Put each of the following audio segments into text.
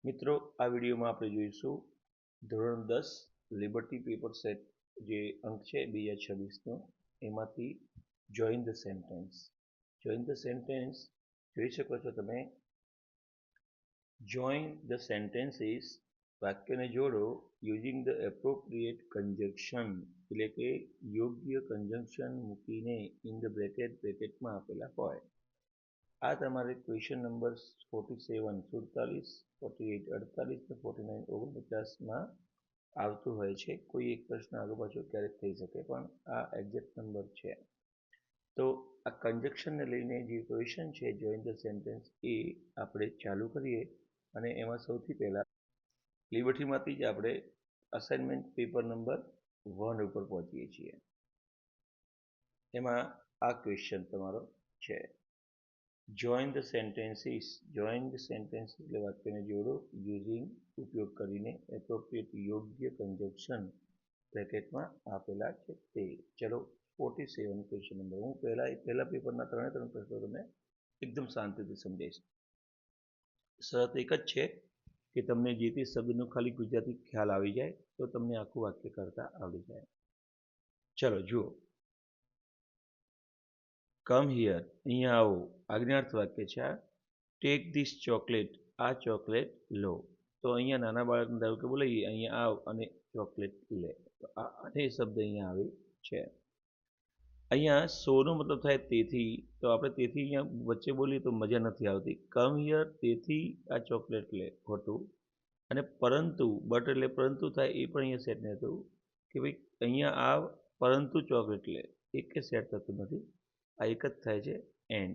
મિત્રો, આ વિડીયોમાં આપણે જોઈશું ધોરણ 10 લિબર્ટી પેપર સેટ જે અંક છે 2026નો, એમાંથી join the sentence. Join the sentence જોઈ શકો છો તમે. જોઈન ધ સેન્ટેન્સીસ વાક્યને જોડો યુઝિંગ ધ એપ્રોપ્રિએટ કન્જક્શન, એટલે કે યોગ્ય કન્જક્શન મૂકીને ઇન ધ બ્રેકેટમાં આપેલા હોય. આ તમારે ક્વેશ્ચન નંબર 47 47 48 48 ને 49 49માં આવતું હોય છે. કોઈ એક પ્રશ્ન આગળ પાછળ ક્યારેક થઈ શકે, પણ આ એક્ઝેક્ટ નંબર છે. તો આ કન્જક્શનને લઈને જે ક્વેશ્ચન છે જોઈન ધ સેન્ટેન્સ, એ આપણે ચાલુ કરીએ. અને એમાં સૌથી પહેલા લિબર્ટીમાંથી જ આપણે અસાઇનમેન્ટ પેપર નંબર 1 ઉપર પહોંચીએ છીએ. એમાં આ ક્વેશ્ચન તમારો છે. Join the sentences. Join the sentence એટલે વાક્યને જોડો યુઝિંગ ઉપયોગ કરીને એપ્રોપ્રિએટ યોગ્ય કન્જક્શન બ્રેકેટમાં આપેલા છે તે. ચલો 47 ક્વેશ્ચન નંબર. હું પહેલા પેપરના ત્રણે પ્રશ્નો તમને એકદમ શાંતિથી સમજાવીશ. શરત એક જ છે કે તમને જે તે શબ્દનો ખાલી ગુજરાતી ખ્યાલ આવી જાય તો તમને આખું વાક્ય કરતા આવડી જાય. ચલો જુઓ. કમ હિયર, અહીંયા આવો. આજ્ઞાર્થ વાક્ય છે આ. ટેક ધીસ ચોકલેટ, આ ચોકલેટ લો. તો અહીંયા નાના બાળકને ધારો કે બોલાવીએ, અહીંયા આવ અને ચોકલેટ લે. તો આ અને શબ્દ અહીંયા આવે છે. અહીંયા સોનો મતલબ થાય તેથી. તો આપણે તેથી અહીંયા વચ્ચે બોલીએ તો મજા નથી આવતી. કમ હિયર, તેથી આ ચોકલેટ લે, ખોટું. અને પરંતુ, બટ એટલે પરંતુ થાય, એ પણ અહીંયા સેટ નહીં થતું કે ભાઈ અહીંયા આવ પરંતુ ચોકલેટ લે, એક કે સેટ થતું નથી. આ એક જ થાય છે એન્ડ.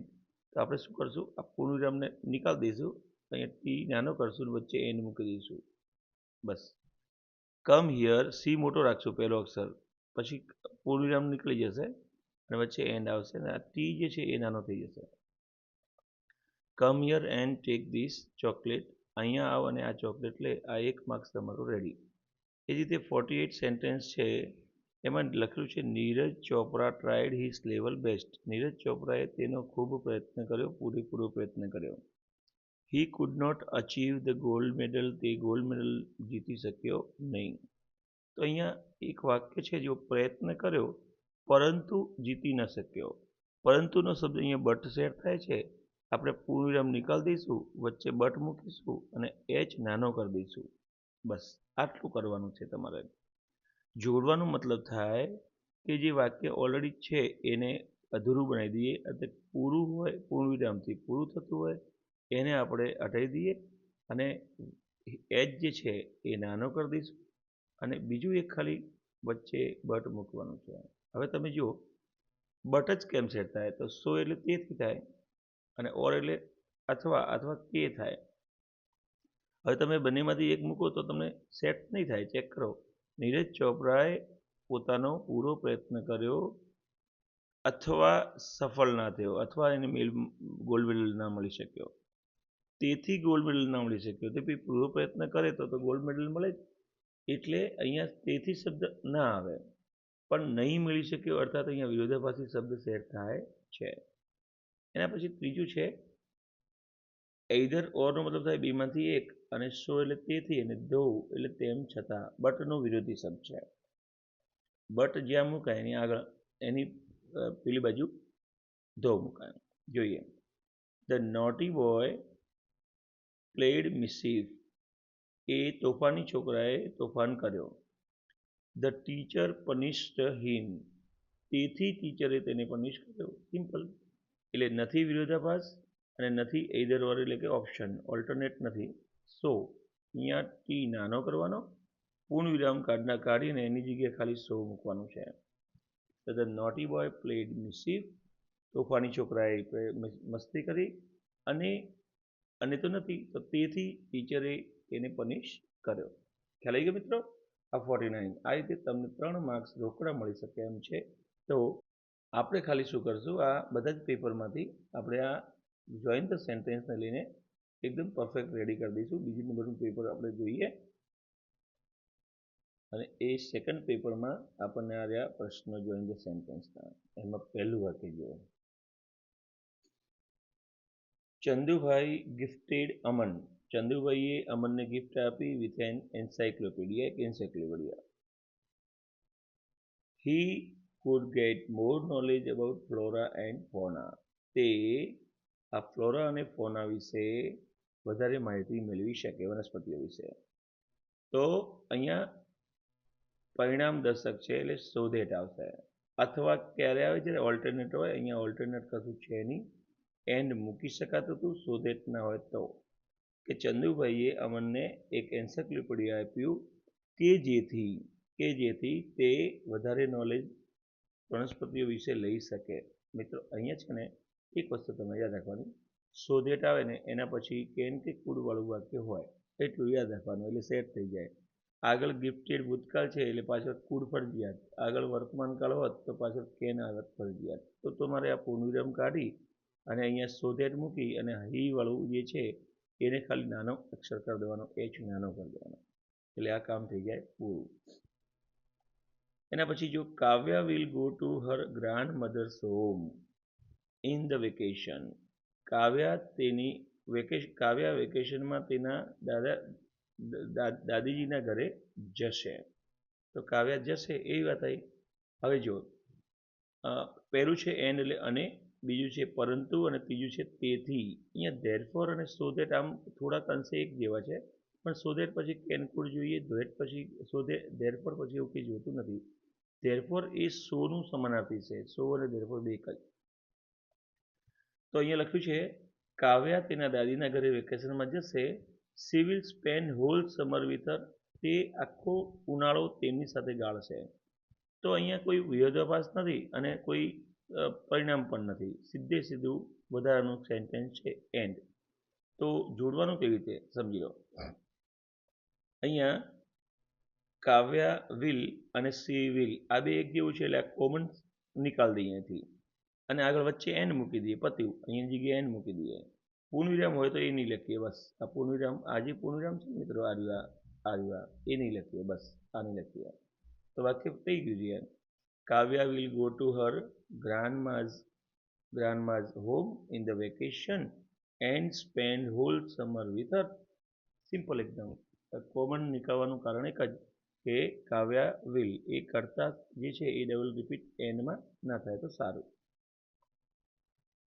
તો આપણે શું કરશું, આ પૂર્ણવિરામને નિકાલ દઈશું, અહીંયા ટી નાનો કરશું, વચ્ચે એન્ડ મૂકી દઈશું, બસ. કમ હિયર, સી મોટો રાખશું પહેલો અક્ષર, પછી પૂર્ણવિરામ નીકળી જશે અને વચ્ચે એન્ડ આવશે, અને આ ટી જે છે એ નાનો થઈ જશે. Come here and take this chocolate, અહીંયા આવ અને આ ચોકલેટ લે. આ એક માર્ક્સ તમારું રેડી. એ જ રીતે 48 સેન્ટેન્સ છે, એમાં લખ્યું છે Neeraj Chopra tried his level best. Neeraj ચોપરાએ તેનો ખૂબ પ્રયત્ન કર્યો, પૂરેપૂરો પ્રયત્ન કર્યો. He could not achieve the gold medal, તે ગોલ્ડ મેડલ જીતી શક્યો નહીં. તો અહીંયા એક વાક્ય છે, જો પ્રયત્ન કર્યો પરંતુ જીતી ન શક્યો. પરંતુનો શબ્દ અહીંયા બટ સેટ થાય છે. આપણે પૂર્ણવિરામ નિકાલ દઈશું, વચ્ચે બટ મૂકીશું અને એચ નાનો કરી દઈશું, બસ આટલું કરવાનું છે તમારે. જોડવાનો મતલબ થાય કે જે વાક્ય ઓલરેડી છે એને અધૂરું બનાવી દઈએ, એટલે પૂરું હોય પૂર્ણવિરામથી પૂરું થતું હોય એને આપણે હટાવી દઈએ અને એચ જે છે એ નાનો કરી દઈશું અને બીજું એક ખાલી વચ્ચે બટ મૂકવાનું છે. હવે તમે જુઓ, બટ જ કેમ સેટ થાય, તો સો એટલે તેથી થાય અને ઓર એટલે અથવા કે થાય. હવે તમે બંનેમાંથી એક મૂકો તો તમને સેટ નહીં થાય. ચેક કરો. નીરજ ચોપરાએ પોતાનો પૂરો પ્રયત્ન કર્યો અથવા સફળ ના થયો, અથવા એને ગોલ્ડ મેડલ ના મળી શક્યો, તેથી ગોલ્ડ મેડલ ના મળી શક્યો. તો ભાઈ પૂરો પ્રયત્ન કરે તો ગોલ્ડ મેડલ મળે જ. એટલે અહીંયા તેથી શબ્દ ના આવે, પણ નહીં મળી શક્યો અર્થાત અહીંયા વિરોધાભાસી શબ્દ સેટ થાય છે. એના પછી ત્રીજું છે એઇધર ઓરનો મતલબ થાય બેમાંથી એક, અને સો એટલે તેથી, અને ધો એટલે તેમ છતાં. બટનો વિરોધી શબ્દ છે. બટ જ્યાં મુકાય એની આગળ એની પેલી બાજુ ધો મુકાય. જોઈએ. ધ નોટી બોય પ્લેડ મિસીફ, એ તોફાની છોકરાએ તોફાન કર્યો. ધ ટીચર પનિશ્ડ હિમ, તેથી ટીચરે તેને પનિશ કર્યો. સિમ્પલ. એટલે નથી વિરોધાભાસ અને નથી એઇધર ઓર, એટલે કે ઓપ્શન ઓલ્ટરનેટ નથી. સો અહીંયા ટી નાનો કરવાનો, પૂર્ણ વિરામ કાઢીને એની જગ્યાએ ખાલી સો મૂકવાનું છે. ધ નોટી બોય પ્લેડ મિસીફ, તોફાની છોકરાએ મસ્તી કરી, અને તો નથી તો તેથી ટીચરે એને પનિશ કર્યો. ખ્યાલ આવી ગયો મિત્રો? આ 49. આ રીતે તમને 3 માર્ક્સ રોકડા મળી શકે એમ છે. તો આપણે ખાલી શું કરશું, આ બધા જ પેપરમાંથી આપણે આ જોઈન ધ સેન્ટેન્સને લઈને એકદમ પરફેક્ટ રેડી કરી દઈશું. બીજી નંબરનું પેપર આપણે જોઈએ અને એ સેકન્ડ પેપરમાં આપણને આ રહ્યા પ્રશ્નો જોઈન ધ સેન્ટેન્સના. એમાં પહેલું વાક્ય જુઓ. ચંદુભાઈ ગિફ્ટેડ અમન. ચંદુભાઈએ અમનને ગિફ્ટ આપી વિથ એન એન્સાઇક્લોપીડિયા, એક encyclopaedia. He could gate more knowledge about flora and ફોના. તે આ ફ્લોરા અને ફોના વિશે વધારે માહિતી મેળવી શકે, વનસ્પતિઓ વિશે. તો અહીંયા પરિણામ દર્શક છે એટલે સો ધેટ આવશે. અથવા ક્યારે આવે જ્યારે ઓલ્ટરનેટ હોય, અહીંયા ઓલ્ટરનેટ કશું છે નહીં, એન્ડ મૂકી શકાતું હતું, સો ધેટ ના હોય તો. કે ચંદુભાઈએ અમનને એક એન્સાઇક્લોપીડિયા આપ્યું કે જેથી તે વધારે નોલેજ વનસ્પતિઓ વિશે લઈ શકે. મિત્રો અહીંયા છે ને એક વસ્તુ તમે યાદ રાખવાની, સો ધેટ આવે ને એના પછી કેન કે કુડ વાળું વાક્ય હોય એટલું યાદ રાખવાનું એટલે સેટ થઈ જાય. આગળ ગિફ્ટેડ ભૂતકાળ છે એટલે પાછળ કુડ ફરજિયાત, આગળ વર્તમાન કાળ હોત તો પાછળ કેન આવત ફરજિયાત. તો તમારે આ પૂર્ણવિરામ કાઢી અને અહીંયા સો ધેટ મૂકી અને હી વાળું જે છે એને ખાલી નાનો અક્ષર કરી દેવાનો, એચ નાનો કરી દેવાનો, એટલે આ કામ થઈ જાય પૂરું. એના પછી જો Kavya will go to her grandmother's home in the vacation. Kavya વેકેશનમાં તેના દાદીજીના ઘરે જશે. તો કાવ્યા જશે એવી વાત આવી. હવે જો પહેલું છે એન્ડ એટલે અને, બીજું છે પરંતુ અને ત્રીજું છે તેથી. અહીંયા ધેરફોર અને સો ધેટ આમ થોડાક અંશે એક જેવા છે, પણ સો ધેટ પછી કેન કુડ જોઈએ, ધેટ પછી ધેરફોર પછી એવું કંઈ જોતું નથી. ધેરફોર એ સોનું સમાનાર્થી છે, સો અને ધેરફોર બે એક જ. તો અહીંયા લખ્યું છે કાવ્યા તેના દાદીના ઘરે વેકેશનમાં જશે. She will spend whole summer with her. તે આખો ઉનાળો તેમની સાથે ગાળશે. તો અહીંયા કોઈ વિરોધાભાસ નથી અને કોઈ પરિણામ પણ નથી, સીધે સીધું વધારાનું સેન્ટેન્સ છે એન્ડ. તો જોડવાનું કેવી રીતે સમજી લો. અહીંયા કાવ્યા વિલ અને સી વિલ આ બે એક જેવું છે એટલે આ કોમન નિકાલ દઈએ અહીંથી અને આગળ વચ્ચે એન્ડ મૂકી દઈએ, પત્યું. અહીંયા જગ્યાએ એન્ડ મૂકી દઈએ. પૂર્ણવિરામ હોય તો એ નહીં લખીએ, બસ. આ પૂર્ણવિરામ, આ જે પૂર્ણવિરામ છે મિત્રો આર્યા એ નહીં લખીએ, બસ આ નહીં લખીએ. તો વાક્ય થઈ ગયું છે. Kavya will go to her grandma's home in the vacation and spend whole summer with her. Simple એકદમ. કોમન નીકળવાનું કારણ એક જ કે કાવ્યા વિલ એ કરતા જે છે એ ડબલ રિપીટ એન્ડમાં ના થાય તો સારું.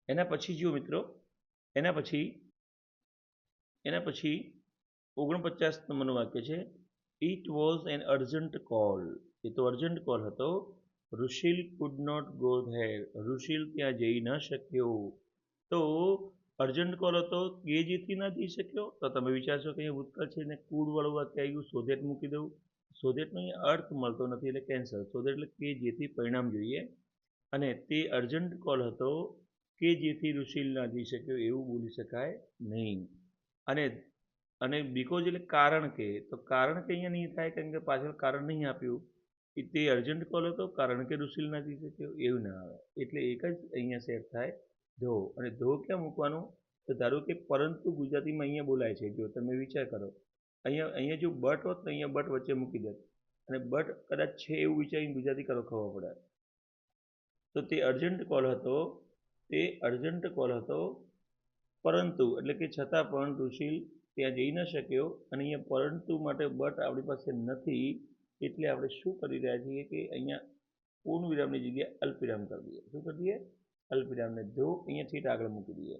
એના પછી જો મિત્રો, એના પછી 49 નંબરનું વાક્ય છે it was an urgent call. એ તો અર્જન્ટ કોલ હતો. Rishil could not go there. Rishil ત્યાં જઈ ન શક્યો. તો અર્જન્ટ કોલ હતો, કે જેથી ના જઈ શક્યો. તો તમે વિચારશો કે અહીંયા ભૂતકાળ છે ને કુડ વાળું વાક્ય આવી ગયું, સોધેટ મૂકી દઉં. સોધેટનો અહીંયા અર્થ મળતો નથી એટલે કેન્સલ. સોધેટ એટલે કે જેથી પરિણામ જોઈએ અને તે અર્જન્ટ કોલ હતો કે જેથી ઋષિલ ના જઈ શક્યો એવું બોલી શકાય નહીં. અને બીકોઝ એટલે કારણ કે, તો કારણ કે અહીંયા નહીં થાય કારણ કે પાછળ કારણ નહીં આપ્યું. તે અર્જન્ટ કોલ હતો કારણ કે ઋષિલ ના જઈ શક્યો એવું ના આવે. એટલે એક જ અહીંયા સેટ થાય ધો. અને ધો ક્યાં મૂકવાનું? તો ધારો કે પરંતુ ગુજરાતીમાં અહીંયા બોલાય છે, જો તમે વિચાર કરો અહીંયા જો બટ હોત તો અહીંયા બટ વચ્ચે મૂકી દે અને બટ કદાચ છે એવું વિચારીને ગુજરાતી કરો ખબર પડે. તો તે અર્જન્ટ કોલ હતો પરંતુ એટલે કે છતાં પણ ઋષિલ ત્યાં જઈ ન શક્યો અને અહીંયા પરંતુ માટે બટ આપણી પાસે નથી એટલે આપણે શું કરી રહ્યા છીએ કે અહીંયા પૂર્ણ વિરામની જગ્યાએ અલ્પવિરામ કરી દઈએ. શું કરી દઈએ? અલ્પવિરામને ધો અહીંયા ઠીક આગળ મૂકી દઈએ.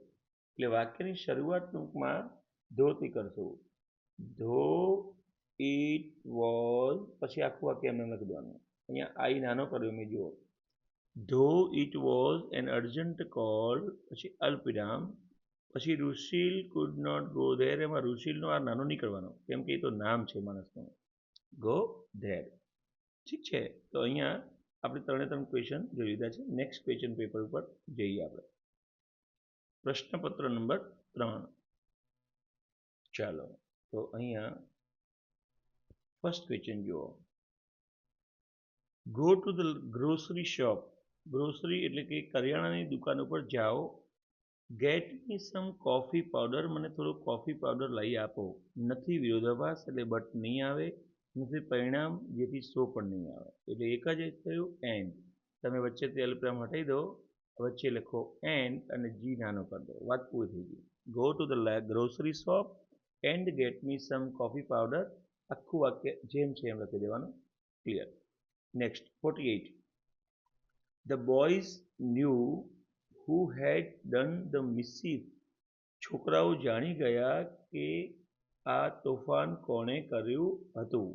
એટલે વાક્યની શરૂઆત ટૂંકમાં ધોથી કરશું. ધો ઇટ વોઝ, પછી આખું વાક્ય એમને લખી દેવાનું. અહીંયા આઈ નાનો કર્યો મેં, જુઓ. ધો it was an urgent call, પછી અલ્પવિરામ, પછી Rishil could not go there. એમાં ઋષિલનો આ નાનો નીકળવાનો કેમ કે એ તો નામ છે માણસનું. Go there. ઠીક છે. તો અહીંયા આપણે 3 ક્વેશ્ચન જોઈ લીધા છે. નેક્સ્ટ ક્વેશ્ચન પેપર ઉપર જઈએ આપણે. પ્રશ્નપત્ર નંબર 3. ચાલો તો અહીંયા ફર્સ્ટ ક્વેશ્ચન જુઓ. Go to the grocery shop. Grocery એટલે કે કરિયાણાની દુકાન ઉપર જાઓ. Gate me some coffee powder. મને થોડો કોફી પાવડર લઈ આપો. નથી વિરોધાભાસ એટલે બટ નહીં આવે, નથી પરિણામ જેથી સો પણ નહીં આવે. એટલે એક જ થયું એન્ડ. તમે વચ્ચે તે અલ્પવિરામ હટાવી દો, વચ્ચે લખો એન્ડ અને જી નાનો કરી દો, વાત પૂરી થઈ ગઈ. Go to the grocery shop and get me some coffee powder. આખું વાક્ય જેમ છે એમ લખી દેવાનું. Clear. Next 48. The boys knew who had done the mischief. છોકરાઓ જાણી ગયા કે આ તોફાન કોણે કર્યું હતું.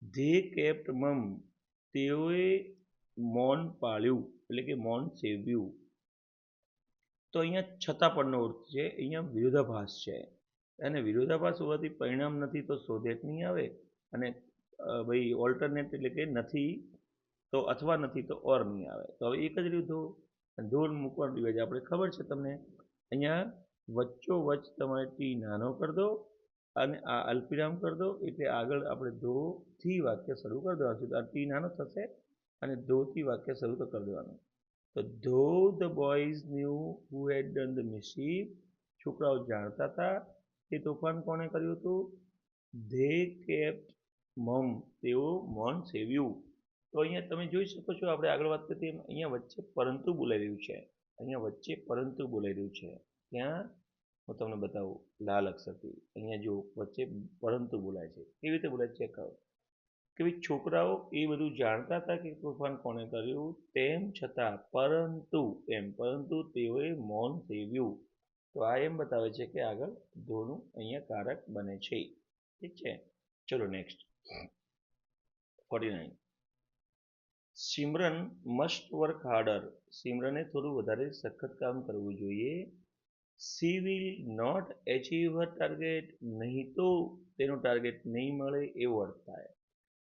ધે કેપ્ટ મમ. તેઓએ મૌન પાળ્યું એટલે કે મૌન સેવ્યું. તો અહીંયા છતાં પણનો અર્થ છે, અહીંયા વિરોધાભાસ છે અને વિરોધાભાસ હોવાથી પરિણામ નથી તો સો ધેટ નહીં આવે અને ભાઈ ઓલ્ટરનેટ એટલે કે નથી તો અથવા નથી તો ઓર નહીં આવે. તો હવે એક જ લીધું ધોર મૂકવાનું દિવસ આપણે ખબર છે તમને. અહીંયા વચ્ચોવચ્ચ તમારે ટી નાનો કરી દો અને આ અલ્પવિરામ કરી દો એટલે આગળ આપણે ધો થી વાક્ય શરૂ કરી દેવાનું છે. તો આ ટી નાનો થશે અને ધો થી વાક્ય શરૂ તો કરી દેવાનું. તો ધો the boys knew who had done the mischief. છોકરાઓ જાણતા હતા કે તોફાન કોણે કર્યું હતું. ધે કેપ્ટ મમ. તેઓ મૌન સેવ્યું. તો અહીંયા તમે જોઈ શકો છો આપણે આગળ વાત કરીએ અહીંયા વચ્ચે પરંતુ બોલાઈ રહ્યું છે. અહીંયા વચ્ચે પરંતુ બોલાઈ રહ્યું છે. ત્યાં હું તમને બતાવું લાલ અક્ષરથી. અહીંયા જો વચ્ચે પરંતુ બોલાય છે. કેવી રીતે બોલાય ચેક કરો કે ભાઈ છોકરાઓ એ બધું જાણતા હતા કે તોફાન કોણે કર્યું તેમ છતાં પરંતુ તેઓએ મૌન સેવ્યું. તો આ એમ બતાવે છે કે આગળ ધોનું અહીંયા કારક બને છે. ઠીક છે. ચલો next 49. Simran must work harder. સિમરને થોડું વધારે સખત કામ કરવું જોઈએ. She will not achieve her target. નહીં તો તેનો ટાર્ગેટ નહીં મળે એવો અર્થ થાય.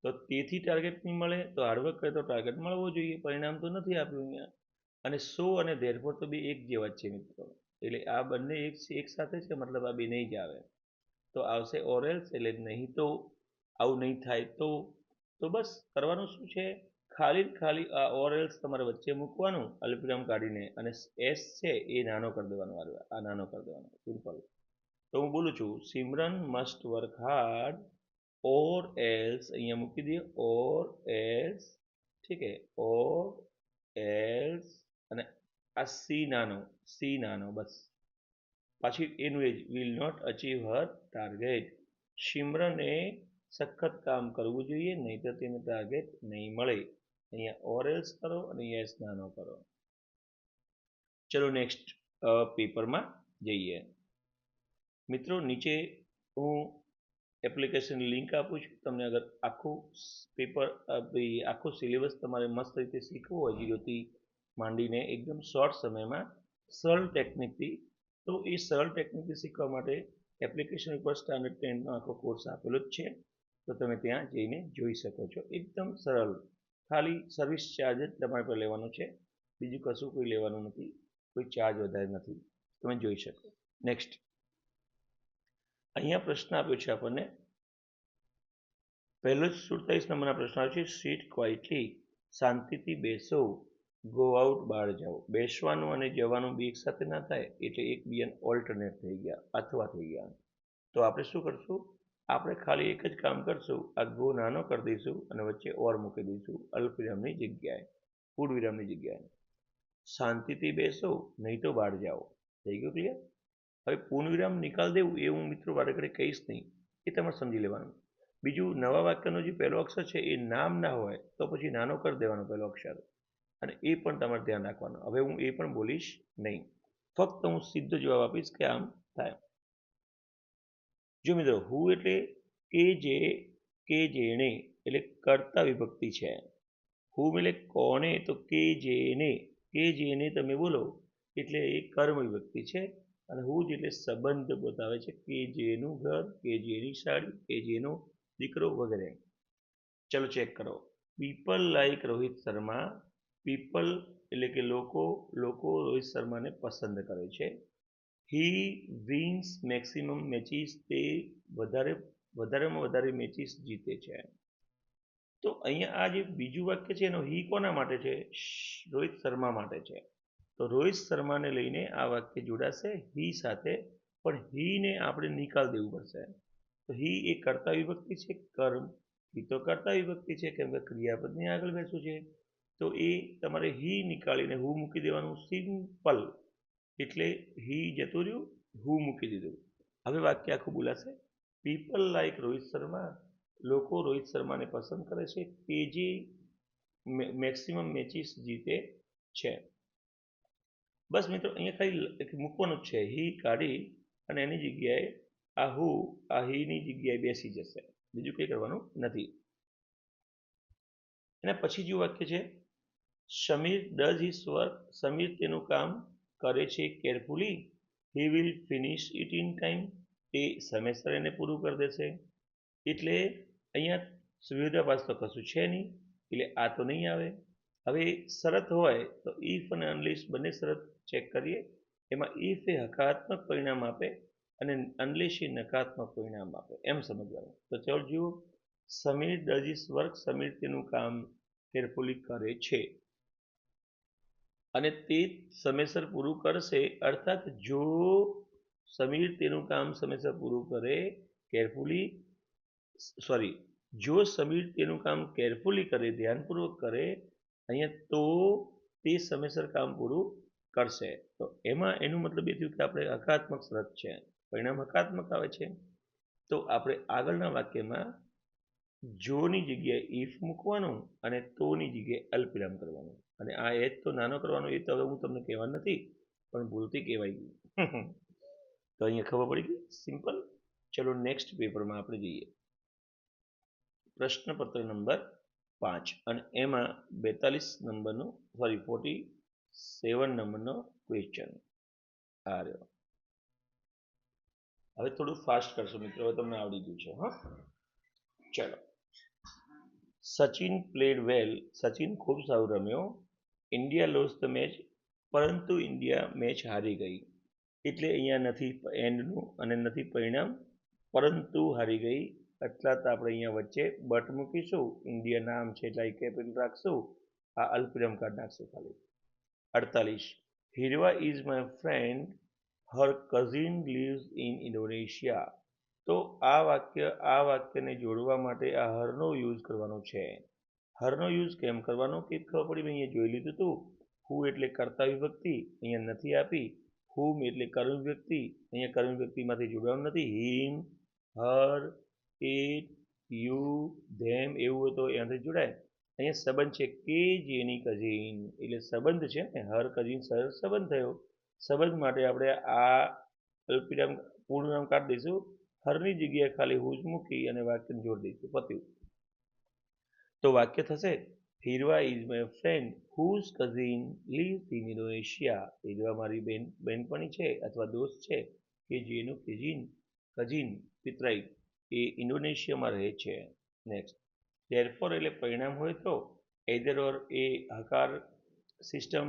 તો તેથી ટાર્ગેટ નહીં મળે તો હાર્ડવર્ક કરે તો ટાર્ગેટ મળવો જોઈએ. પરિણામ તો નથી આપ્યું અહીંયા. અને સો અને ધેરફોર તો બે એક જેવા જ છે મિત્રો. એટલે આ બંને એક સાથે છે મતલબ આ બે નહીં જ આવે. તો આવશે ઓરેલ્સ એટલે નહીં તો આવું નહીં થાય તો બસ કરવાનું શું છે ખાલી આ ઓરેલ્સ તમારે વચ્ચે મૂકવાનું અલ્પવિરામ કાઢીને અને એસ છે એ નાનો કરી દેવાનો. આ નાનો કરી દેવાનો સિમ્પલ. તો હું બોલું છું Simran must work hard or else. અહીંયા મૂકી દઈએ ઓર એલ્સ. ઠીક હે. ઓર એલ્સ અને આ સી નાનો બસ. પાછી એનું એ જ will not achieve her target. સિમરને સખત કામ કરવું જોઈએ નહીં તો તેને ટાર્ગેટ નહીં મળે. અહીંયા ઓર એલ્સ કરો અને એસ નાનો કરો. ચલો નેક્સ્ટ પેપરમાં જઈએ. મિત્રો નીચે હું એપ્લિકેશન લિંક આપું છું. તમને અગર આખું પેપર આખું સિલેબસ તમારે મસ્ત રીતે શીખવું હોય જીરોથી માંડીને એકદમ શોર્ટ સમયમાં સરળ ટેકનિકથી તો એ સરળ ટેકનિકથી શીખવા માટે એપ્લિકેશન ઉપર સ્ટાન્ડર્ડ 10નો આખો કોર્સ આપેલો જ છે. તો તમે ત્યાં જઈને જોઈ શકો છો. એકદમ સરળ. ખાલી સર્વિસ ચાર્જ જ તમારે પર લેવાનો છે. બીજું કશું કોઈ લેવાનું નથી. કોઈ ચાર્જ વધારે નથી. તમે જોઈ શકો. નેક્સ્ટ અહીંયા પ્રશ્ન આપ્યો છે આપણને. પહેલો જ 47 નંબરના પ્રશ્ન આવ્યો છે. Seat quietly. શાંતિથી બેસો. Go out. બહાર જાઓ. બેસવાનું અને જવાનું બે એક સાથે ના થાય એટલે એકબીજાને ઓલ્ટરનેટ થઈ ગયા અથવા થઈ ગયા. તો આપણે શું કરશું આપણે ખાલી એક જ કામ કરશું. આ ગો નાનો કરી દઈશું અને વચ્ચે ઓર મૂકી દઈશું અલ્પવિરામની જગ્યાએ પૂર્ણવિરામની જગ્યાએ. શાંતિથી બેસો નહીં તો બહાર જાઓ. થઈ ગયું ક્લિયર. હવે પૂર્ણવિરામ નિકાલ દેવું એ હું મિત્રો વારે કહીશ નહીં. એ તમારે સમજી લેવાનું. બીજું નવા વાક્યનો જે પહેલો અક્ષર છે એ નામ ના હોય તો પછી નાનો કરી દેવાનો પહેલો અક્ષર અને એ પણ તમારે ધ્યાન રાખવાનું. હવે હું એ પણ બોલીશ નહીં. ફક્ત હું સીધો જવાબ આપીશ કે આમ થાય. જો મિત્રો હું એટલે કે જેણે એટલે કર્તા વિભક્તિ છે. હું એટલે કોને તો કે જેને તમે બોલો એટલે એ કર્મ વિભક્તિ છે. અને હું એટલે સંબંધ બતાવે છે કે જેનું ઘર કે જેની સાડી કે જેનો દીકરો વગેરે. ચલો ચેક કરો. People like Rohit Sharma. People એટલે કે લોકો રોહિત શર્માને પસંદ કરે છે. હી વિન્સ મેક્સિમમ મેચીસ. તે વધારેમાં વધારે મેચીસ જીતે છે. તો અહીંયા આ જે બીજું વાક્ય છે એનો હી કોના માટે છે રોહિત શર્મા માટે છે. તો રોહિત શર્માને લઈને આ વાક્ય જોડાશે હી સાથે. પણ હીને આપણે નિકાલ દેવું પડશે. તો હી એ કર્તા વિભક્તિ છે. કર્મ હી તો કર્તા વિભક્તિ છે કેમ કે ક્રિયાપદની આગળ બેસવું છે. તો એ તમારે હી નીકાળીને હું મૂકી દેવાનું સિમ્પલ. એટલે હી જતું રહ્યું હું મૂકી દીધું હવે વાક્ય આખું બોલાશે. People like Rohit Sharma. લોકો રોહિત શર્માને પસંદ કરે છે તે જે મેક્સિમમ મેચિસ જીતે છે. બસ મિત્રો અહીંયા ખાલી મૂકવાનું જ છે. હી કાઢી અને એની જગ્યાએ આ હીની જગ્યાએ બેસી જશે. બીજું કંઈ કરવાનું નથી. એના પછી જે વાક્ય છે, Sameer does his work. Sameer તેનું કામ કરે છે carefully. He will finish it in time. તે સમયસર એને પૂરું કરી દેશે. એટલે અહીંયા વિરોધાભાસ તો કશું છે નહીં, એટલે આ તો નહીં આવે. હવે શરત હોય તો ઇફ અને અનલેસ બંને શરત ચેક કરીએ. એમાં ઇફ એ હકારાત્મક પરિણામ આપે અને અનલેસ એ નકારાત્મક પરિણામ આપે, એમ સમજવાનું. તો ચાલો જુઓ. Sameer does his work. Sameer તેનું કામ કેરફુલી કરે છે અને તે સમયસર પૂરું કરશે. અર્થાત જો સમીર તેનું કામ સમયસર પૂરું કરે કેરફુલી, જો સમીર તેનું કામ કેરફુલી કરે, ધ્યાનપૂર્વક કરે અહીંયા, તો તે સમયસર કામ પૂરું કરશે. તો એમાં એનું મતલબ એ થયું કે આપણે હકારાત્મક શરત છે, પરિણામ હકારાત્મક આવે છે. તો આપણે આગળના વાક્યમાં જોની જગ્યાએ ઇફ મૂકવાનું અને તોની જગ્યાએ અલ્પવિરામ કરવાનું. અને આ એજ તો નાનો કરવાનો, એ તો હવે હું તમને કહેવા નથી, પણ ભૂલથી કહેવાય ગયું. તો અહીંયા ખબર પડી ગઈ, સિમ્પલ. ચલો નેક્સ્ટ પેપરમાં આપણે જઈએ. પ્રશ્નપત્ર નંબર 5 અને એમાં 42 નંબરનો 47 નંબરનો ક્વેશ્ચન આ રહ્યો. હવે થોડું ફાસ્ટ કરશો મિત્રો, હવે તમને આવડી ગયું છે. હા, ચલો. સચિન પ્લેડ વેલ. સચિન ખૂબ સારું રમ્યો. India loss the match. પરંતુ ઇન્ડિયા મેચ હારી ગઈ. એટલે અહીંયા નથી એન્ડનું અને નથી પરિણામ, પરંતુ હારી ગઈ. એટલા તો આપણે અહીંયા વચ્ચે બટ મૂકીશું. ઇન્ડિયા નામ છે એટલે કેપિટલ રાખશું. આ અલ્પવિરામ કાઢી નાખશું ખાલી. 48. Hirva is my friend. Her cousin lives in Indonesia. તો આ વાક્યને જોડવા માટે આ હરનો યુઝ કરવાનો છે. હરનો યુઝ કેમ કરવાનો કે ખબર પડી. અહીંયા જોઈ લીધું હતું. હુ એટલે કર્તા વિભક્તિ, અહીંયા નથી આપી. હુમ એટલે કર્મ વિભક્તિ, અહીંયા કર્મ વિભક્તિમાંથી જોડવાનું નથી. હિમ, હર, ઇટ, યુ, ધેમ એવું હોય તો એનાથી જોડાય. અહીંયા સંબંધ છે કે જેની કઝિન, એટલે સંબંધ છે ને. હર કઝિન સંબંધ થયો. સંબંધ માટે આપણે આ અલ્પવિરામ પૂર્ણ નામ કાઢી દઈશું. હરની જગ્યાએ ખાલી હુજ મૂકી અને વાક્યને જોડી દઈશું. પત્યું. તો વાક્ય થશે, Hirva is my friend whose cousin lives in Indonesia. Hirva મારી બહેનપણી છે અથવા દોસ્ત છે કે જેનું કઝિન પિતરાઈ એ ઇન્ડોનેશિયામાં રહે છે. નેક્સ્ટ. ધેરફોર એટલે પરિણામ હોય તો એધર ઓર એ હકાર સિસ્ટમ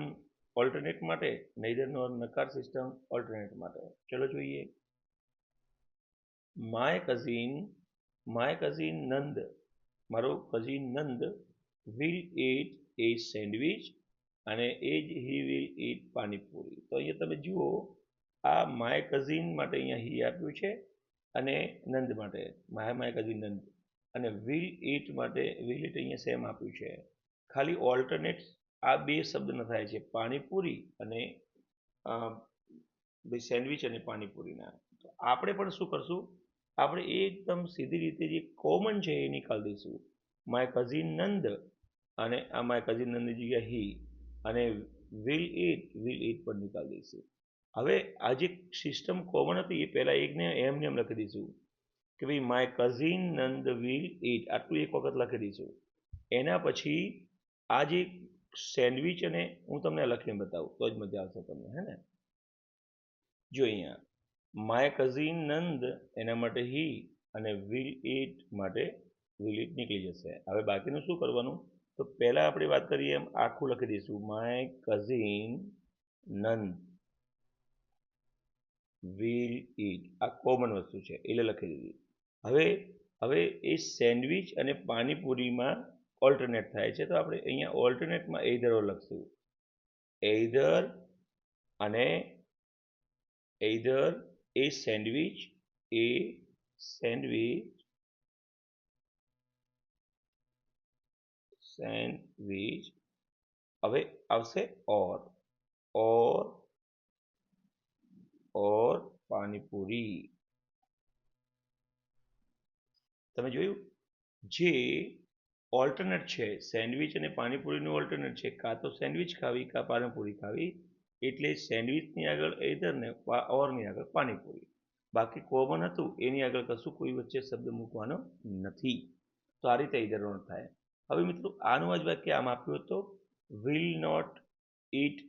ઓલ્ટરનેટ માટે, નહીધર નોર નકાર સિસ્ટમ ઓલ્ટરનેટ માટે. ચલો જોઈએ. માય કઝિન નંદ, મારો cousin Nand will eat a sandwich અને એજ હી વિલ ઈટ પાણીપુરી. તો અહીંયા તમે જુઓ, આ માય કઝિન માટે અહીંયા હી આપ્યું છે અને નંદ માટે માય કઝિન નંદ, અને વિલ ઈટ માટે વિલ ઈટ અહીંયા સેમ આપ્યું છે. ખાલી ઓલ્ટરનેટ આ બે શબ્દનો થાય છે, પાણીપુરી અને સેન્ડવિચ અને પાણીપુરીના. તો આપણે પણ શું કરશું, આપણે એકદમ સીધી રીતે જે કોમન છે એ નીકાળી દઈશું. માય કઝિન નંદ અને આ માય કઝિન નંદની જગ્યાએ હી, અને વિલ ઈટ પણ નીકાળી દઈશું. હવે આ જે સિસ્ટમ કોમન હતી એ પહેલા એકને એમને એમ લખી દઈશું કે ભાઈ માય કઝિન નંદ વિલ ઈટ, આટલું એક વખત લખી દઈશું. એના પછી આ જે સેન્ડવિચ અને હું તમને લખીને બતાવું તો જ મજા આવશે તમને, હે ને. જો અહીંયા માય કઝિન નંદ એના માટે હી અને વિલ ઈટ માટે વિલ ઈટ નીકળી જશે. હવે બાકીનું શું કરવાનું, તો પહેલા આપણે વાત કરીએ એમ આખું લખી દઈશું. માય કઝિન નંદ વિલ ઈટ, આ કોમન વસ્તુ છે એટલે લખી દીધી. હવે એ સેન્ડવિચ અને પાણીપુરીમાં ઓલ્ટરનેટ થાય છે, તો આપણે અહીંયા ઓલ્ટરનેટમાં એધર લખશું. એધર અને either a sandwich હવે આવશે or પાણીપુરી. તમે જોયું, જે ઓલ્ટરનેટ છે સેન્ડવિચ અને પાણીપુરીનું ઓલ્ટરનેટ છે, કાં તો સેન્ડવિચ ખાવી કાં પાણીપુરી ખાવી, એટલે સેન્ડવિચની આગળ એધર ને ઓરની આગળ પાણીપુરી, બાકી કોમન હતું એની આગળ કશું કોઈ વચ્ચે શબ્દ મૂકવાનો નથી. તો આ રીતે એધર નોટ થાય. હવે મિત્રો આનું જ વાક્ય આમ આપ્યું તો વિલ નોટ ઈટ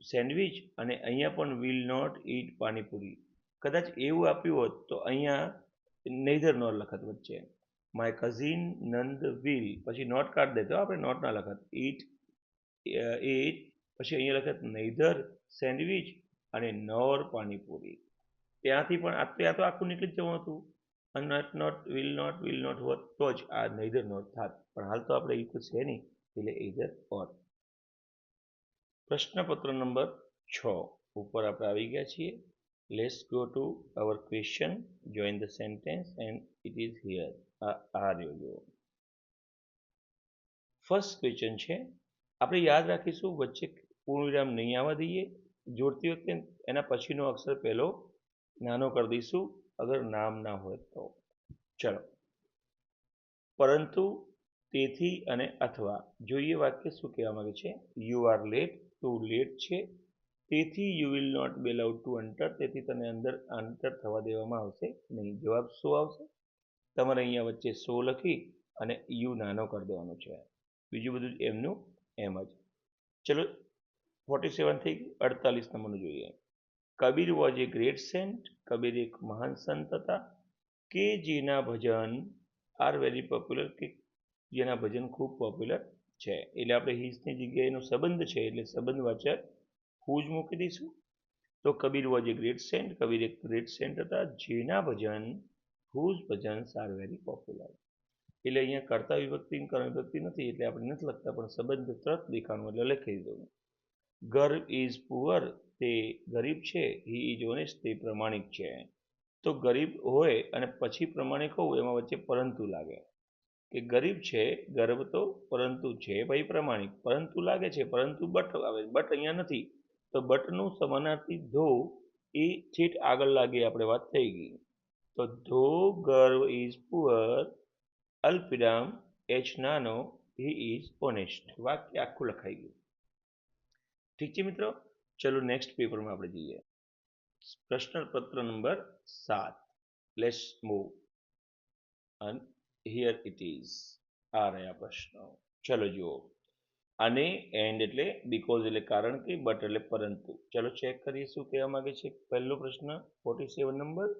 સેન્ડવિચ અને અહીંયા પણ વિલ નોટ ઈટ પાણીપુરી. કદાચ એવું આપ્યું હોત તો અહીંયા નેધર નોટ લખત વચ્ચે. માય કઝિન નંદ વિલ, પછી નોટ કાઢ દેતો આપણે, નોટ ના લખત, ઈટ ઈટ, પછી અહીંયા લખત નેધર સેન્ડવિચ અને નોર પાણીપુરી. ત્યાંથી પણ ત્યાં તો આખું નીકળી જ જવું હતું, નોટ નોટ વિલ નોટ હોત તો જ આ નેધર નોટ થાત, પણ હાલ તો આપણે એ તો છે નહીં, એટલે ઇધર ઓર. પ્રશ્નપત્ર નંબર 6 ઉપર આપણે આવી ગયા છીએ. Let's go to our question, join the sentence and it is here. આ રહ્યો ફર્સ્ટ ક્વેશ્ચન છે. આપણે યાદ રાખીશું વચ્ચે પૂર્ણવિરામ નહીં આવવા દઈએ, જોડતી વખતે એના પછીનો અક્ષર પહેલો નાનો કરી દઈશું અગર નામ ના હોય તો. ચલો, પરંતુ, તેથી અને અથવા. જોઈએ વાક્ય શું કહેવા માંગે છે. યુ આર લેટ, તું લેટ છે, તેથી you will not be allowed to enter, તેથી તને અંદર એન્ટર થવા દેવામાં આવશે નહીં. જવાબ શું આવશે? તમારે અહીંયા વચ્ચે સો લખી અને યુ નાનો કરી દેવાનો છે, બીજું બધું એમનું એમ જ. ચલો 47 થઈ ગયું. 48 નંબરનું જોઈએ. Kabir was a great saint, Kabir એક મહાન સંત હતા કે જેના ભજન આર વેરી પોપ્યુલર, કે જેના ભજન ખૂબ પોપ્યુલર છે. એટલે આપણે હિઝની જગ્યાએ એનો સંબંધ છે એટલે સંબંધવાચક હું જ મૂકી દઈશું. તો Kabir was a great saint, Kabir એક ગ્રેટ સેન્ટ હતા જેના ભજન whose bhajans are very popular. એટલે અહીંયા કર્તા વિભક્તિ કર્મ વિભક્તિ નથી એટલે આપણે નથી લખતા, પણ સંબંધ તરત દેખાણું એટલે લખી દઉં. ગર્વ ઇઝ પુઅર, તે ગરીબ છે, હી ઇઝ ઓનેસ્ટ, તે પ્રમાણિક છે. તો ગરીબ હોય અને પછી પ્રમાણિક હોવું એમાં વચ્ચે પરંતુ લાગે, કે ગરીબ છે, ગર્વ તો પરંતુ છે ભાઈ પ્રમાણિક, પરંતુ લાગે છે, પરંતુ બટ આવે, બટ અહીંયા નથી, તો બટનું સમાનાર્થી ધો એ છેટ આગળ લાગે, આપણે વાત થઈ ગઈ. તો ધો ગર્વ ઇઝ પુઅર, અલ્પવિરામ એચ નાનો, હી ઇઝ ઓનેસ્ટ. વાક્ય આખું લખાઈ ગયું. ઠીક છે મિત્રો, ચલો નેક્સ્ટ પેપરમાં આપણે જઈએ. પ્રશ્નપત્ર number 7. Let's move and here it is. આ રહ્યા પ્રશ્નો. ચલો જુઓ. અને એન્ડ એટલે બીકોઝ એટલે કારણ કે, બટ એટલે પરંતુ. ચલો ચેક કરીએ શું કહેવા માંગે છે. પહેલો પ્રશ્ન 47 નંબર.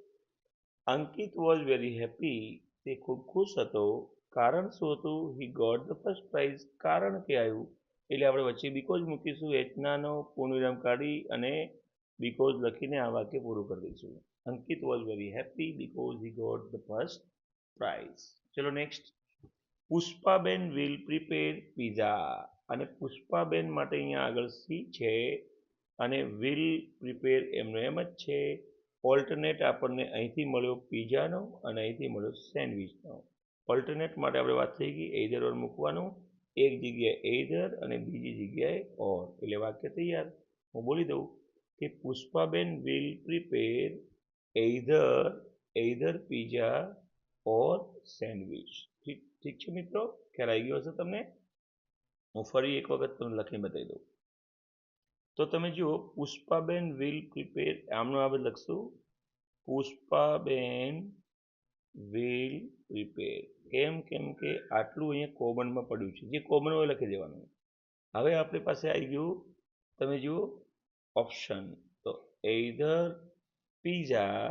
અંકિત વોઝ વેરી હેપી, તે ખૂબ ખુશ હતો, કારણ શું હતું? He got the first prize, કારણ કે આવ્યું એટલે આપણે વચ્ચે બીકોઝ મૂકીશું, એચનાનો પૂર્ણવિરામ કાઢી અને બીકોઝ લખીને આ વાક્ય પૂરું કરી દઈશું. Ankit was very happy because he got the first prize. ચલો next. Pushpaben will prepare pizza, અને પુષ્પાબેન માટે અહીંયા આગળ સી છે અને વિલ પ્રિપેર એમનો એમ જ છે. ઓલ્ટરનેટ આપણને અહીંથી મળ્યો પીઝાનો અને અહીંથી મળ્યો સેન્ડવિચનો. ઓલ્ટરનેટ માટે આપણે વાત થઈ ગઈ, એઇધર ઓર મૂકવાનું, એક જગ્યાએ એઇધર અને બીજી જગ્યાએ ઓર, એટલે વાક્ય તૈયાર. હું બોલી દઉં કે Pushpaben will prepare either pizza or sandwich. ઠીક છે મિત્રો, ખ્યાલ આવી ગયો હશે તમને. હું ફરી એક વખત તમને લખીને બતાવી દઉં. તો તમે જુઓ, પુષ્પાબેન વિલ પ્રિપેર, આમનો આપણે લખશું પુષ્પાબેન વિલ પ્રિપેર. કેમ કે આટલું અહીંયા કોમનમાં પડ્યું છે, જે કોમન હોય લખી દેવાનું. હવે આપણી પાસે આવી ગયું, તમે જુઓ ઓપ્શન, તો એઇધર પીઝા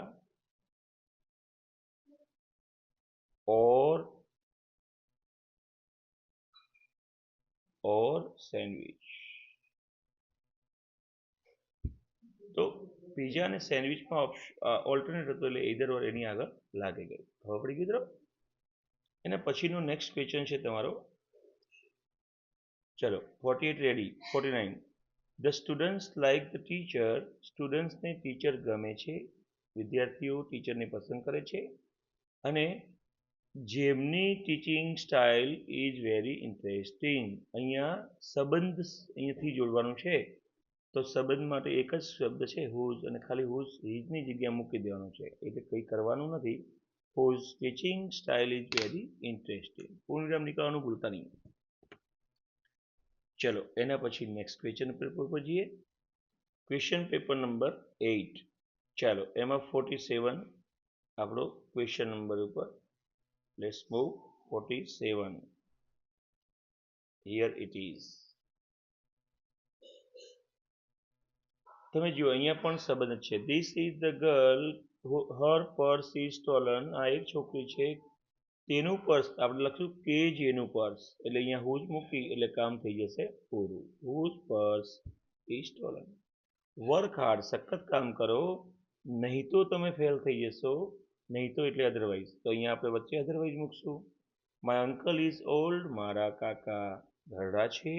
ઓર સેન્ડવિચ. તો પીઝા અને સેન્ડવિચમાં ઓલ્ટરનેટ હતો એટલે એઇધર ઓર એની આગળ લાગી ગયું. ખબર પડી ગઈ તરફ. એના પછીનો નેક્સ્ટ ક્વેશ્ચન છે તમારો. ચલો 48 ready. 49. The students like the teacher, સ્ટુડન્ટ્સને ટીચર ગમે છે, વિદ્યાર્થીઓ ટીચરને પસંદ કરે છે, અને જેમની teaching style is very interesting. અહીંયા સંબંધ અહીંયાથી જોડવાનું છે, તો સંબંધ માટે એક જ શબ્દ છે હુઝ, અને ખાલી હુઝ હીઝની જગ્યા મૂકી દેવાનું છે, એટલે કંઈ કરવાનું નથી, whose teaching style is very interesting. પૂર્ણ વિરામ નીકળવાનું ભૂલતા નહીં. ચલો એના પછી નેક્સ્ટ ક્વેશ્ચન પેપર પર જઈએ. Question paper number 8. ચાલો એમાં 47 આપણો ક્વેશ્ચન નંબર ઉપર. Let's move 47. Here it is. તમે જુઓ અહીંયા પણ સંબંધ છે. This is the girl Har purse is stolen. આ એક છોકરી છે, તેનું પર્સ આપણે લખશું કે જેનું પર્સ, એટલે અહીંયા હુઝ મૂકી એટલે કામ થઈ જશે પૂરું. Whose purse is stolen. Work hard, સખત કામ કરો, નહીં તો તમે ફેલ થઈ જશો. નહીં તો એટલે અધરવાઇઝ, તો અહીંયા આપણે વચ્ચે અધરવાઇઝ મૂકશું. My uncle is old. મારા કાકા ઘરડા છે,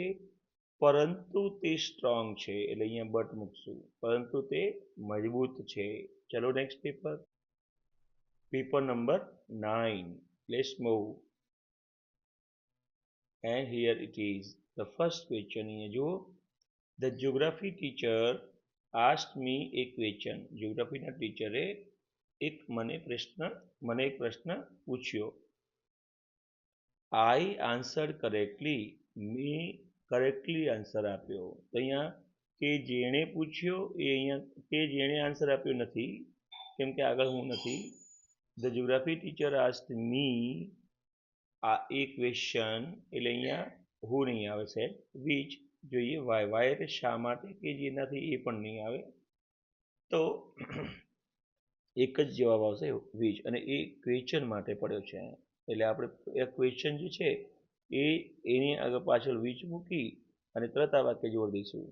પરંતુ તે સ્ટ્રોંગ છે, એટલે અહીંયા બટ મૂકશું. પરંતુ તે મજબૂત છે. ચલો next paper. Paper number 9. Let's move. And here it is. The first question here જુઓ. The geography teacher asked me a question. Geography ના ટીચરે મને એક પ્રશ્ન પૂછ્યો. I answered correctly. મેં કરેક્ટલી આન્સર આપ્યો. તો અહીંયા કે જેણે પૂછ્યો એ અહીંયા કે જેણે આન્સર આપ્યો નથી, કેમ કે આગળ હું નથી. The geography teacher asked me a question, એટલે અહીંયા હું નહીં આવે છે. which જોઈએ વાય એટલે શા માટે, કે જેનાથી એ પણ નહીં આવે. તો એક જ જવાબ આવશે which, અને એ ક્વેશ્ચન માટે પડ્યો છે. એટલે આપણે એ ક્વેશ્ચન જે છે એની આગળ પાછળ which મૂકી અને તરત આ વાક્ય જોડી દઈશું.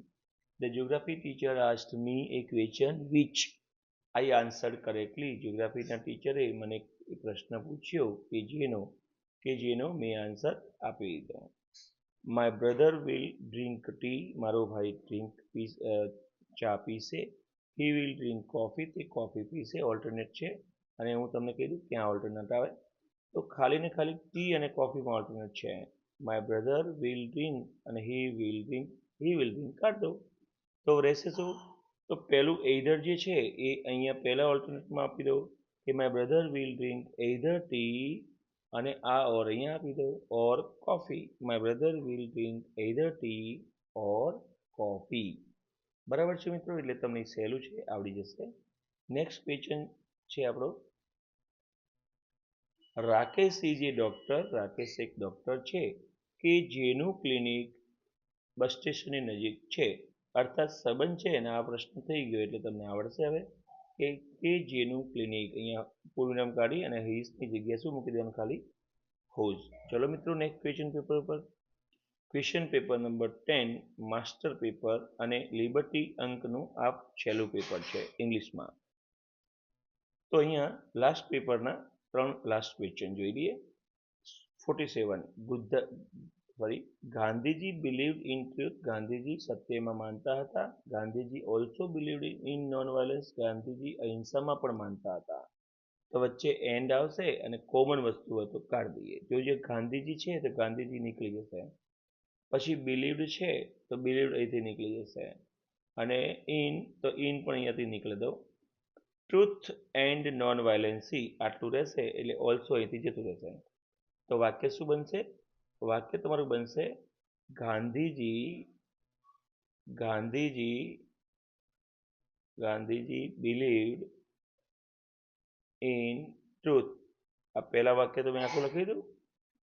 The geography teacher asked me a question which I answered correctly. જ્યોગ્રાફીના ટીચરે મને એક પ્રશ્ન પૂછ્યો કે જેનો મેં આન્સર આપી દીધો. My brother will drink tea. મારો ભાઈ ચા પીશે. He will drink coffee. તે કોફી પીશે. ઓલ્ટરનેટ છે, અને હું તમને કીધું ક્યાં ઓલ્ટરનેટ આવે. તો ખાલી ને ખાલી ટી અને કોફીમાં ઓલ્ટરનેટ છે. માય બ્રધર વિલ ડ્રિંક અને હી વિલ ડ્રિંક કાઢ દો. તો રહેશે શું? તો પહેલું એઇધર જે છે એ અહીંયા પહેલા ઓલ્ટરનેટમાં આપી દો કે my brother will drink either tea, અને આ ઓર અહીંયા આપી દો, or coffee. My brother will drink either tea or coffee. બરાબર છે મિત્રો, એટલે તમને સહેલું છે, આવડી જશે. નેક્સ્ટ ક્વેશ્ચન છે આપણો. Rakesh is A doctor. Rakesh એક ડોક્ટર છે કે જેનું ક્લિનિક બસ સ્ટેશનની નજીક છે. અર્થાત સંબંધ છે અને આ પ્રશ્ન થઈ ગયો એટલે તમને આવડશે હવે કે જેનું ક્લિનિક. અહીંયા પૂર્વનામ કાઢી અને હિઝની જગ્યાએ શું મૂકી દેવાનું? ખાલી હુઝ. ચલો મિત્રો નેક્સ્ટ ક્વેશ્ચન પેપર ઉપર. Question paper number 10 master paper અને લિબર્ટી અંકનું આ છેલ્લું પેપર છે ઇંગ્લિશમાં. તો અહીંયા લાસ્ટ પેપરના 3 લાસ્ટ ક્વેશ્ચન જોઈ લઈએ. 47. Gandhiji believed in truth. Gandhiji સત્યમાં માનતા હતા. Gandhiji also believed in non violence. Gandhiji અહિંસામાં પણ માનતા હતા. તો વચ્ચે એન્ડ આવશે અને કોમન વસ્તુ હોય તો કાઢી દઈએ. જો જે ગાંધીજી છે તો ગાંધીજી નીકળી જશે. પછી બિલીવ્ડ છે તો બિલીવ્ડ અહીંથી નીકળી જશે, અને ઇન તો ઇન પણ અહીંયાથી નીકળી દો. ટ્રુથ એન્ડ નોન વાયલન્સી આટલું રહેશે એટલે ઓલ્સો અહીંથી જતું રહેશે. તો વાક્ય શું બનશે? વાક્ય તમારું બનશે ગાંધીજી બિલીવ્ડ ઇન ટ્રુથ. આ પહેલા વાક્ય તમે આખું લખી દો,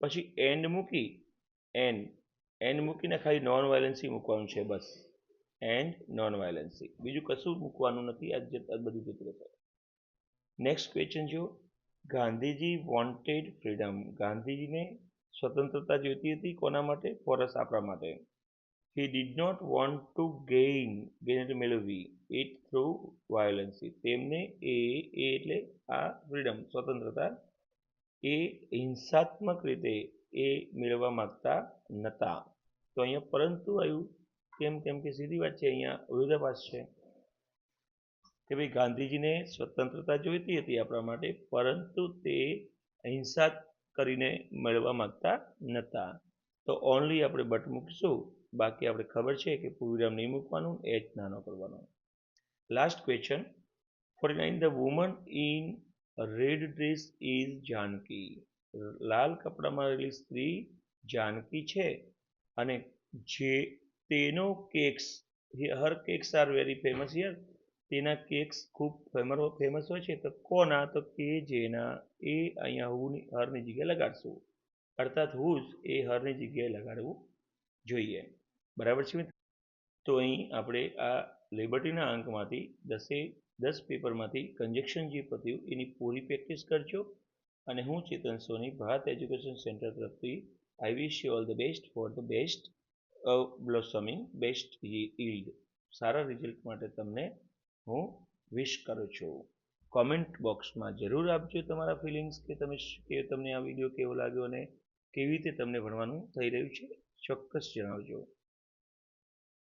પછી એન્ડ મૂકીને ખાલી નોન વાયલન્સી મૂકવાનું છે બસ. એન્ડ નોન વાયલન્સી, બીજું કશું મૂકવાનું નથી. આ બધું જતું રહેશે. નેક્સ્ટ ક્વેશ્ચન જો. Gandhiji wanted freedom. ગાંધીજીને સ્વતંત્રતા જોઈતી હતી. કોના માટે? ફોર અસ, આપણા માટે. He did not want to gain એટલે મેળવવી, ઇટ થ્રુ વાયોલન્સી. તેમને એટલે આ ફ્રીડમ સ્વતંત્રતા એ હિંસાત્મક રીતે એ મેળવવા માંગતા નહોતા. તો અહીંયા પરંતુ આવ્યું. કેમ કે સીધી વાત છે, અહીંયા વિરોધાભાસ છે કે ભાઈ ગાંધીજીને સ્વતંત્રતા જોઈતી હતી આપણા માટે, પરંતુ તે હિંસા કરીને મેળવવા માંગતા નહોતા. તો ઓનલી આપણે બટ મૂકીશું. બાકી આપણે ખબર છે કે પૂર્વવિરામ નહીં મૂકવાનું, એચ નાનો કરવાનો. Last question 49. The woman in red dress is Janaki. લાલ કપડામાં રહેલી સ્ત્રી જાનકી છે. અને જે તેનો cakes, her cakes are very famous here. તેના કેક્સ ખૂબ ફેમસ હોય છે. તો કોના? તો કે જેના. એ અહીંયા હુની હરની જગ્યાએ લગાડશું. અર્થાત હુઝ એ હરની જગ્યાએ લગાડવું જોઈએ. બરાબર છે મિત્રો? તો અહીં આપણે આ લિબર્ટીના અંકમાંથી 10 પેપરમાંથી કન્જક્શન જે પત્યું એની પૂરી પ્રેક્ટિસ કરજો. અને હું ચેતન સોની, ભારત એજ્યુકેશન સેન્ટર તરફથી I wish you all the best for the best blossoming, best yield. સારા રિઝલ્ટ માટે તમને હું વિશ કરું છું. કોમેન્ટ બોક્સમાં જરૂર આપજો તમારા ફિલિંગ્સ કે તમને આ વિડીયો કેવો લાગ્યો અને કેવી રીતે તમને ભણવાનું થઈ રહ્યું છે, ચોક્કસ જણાવજો.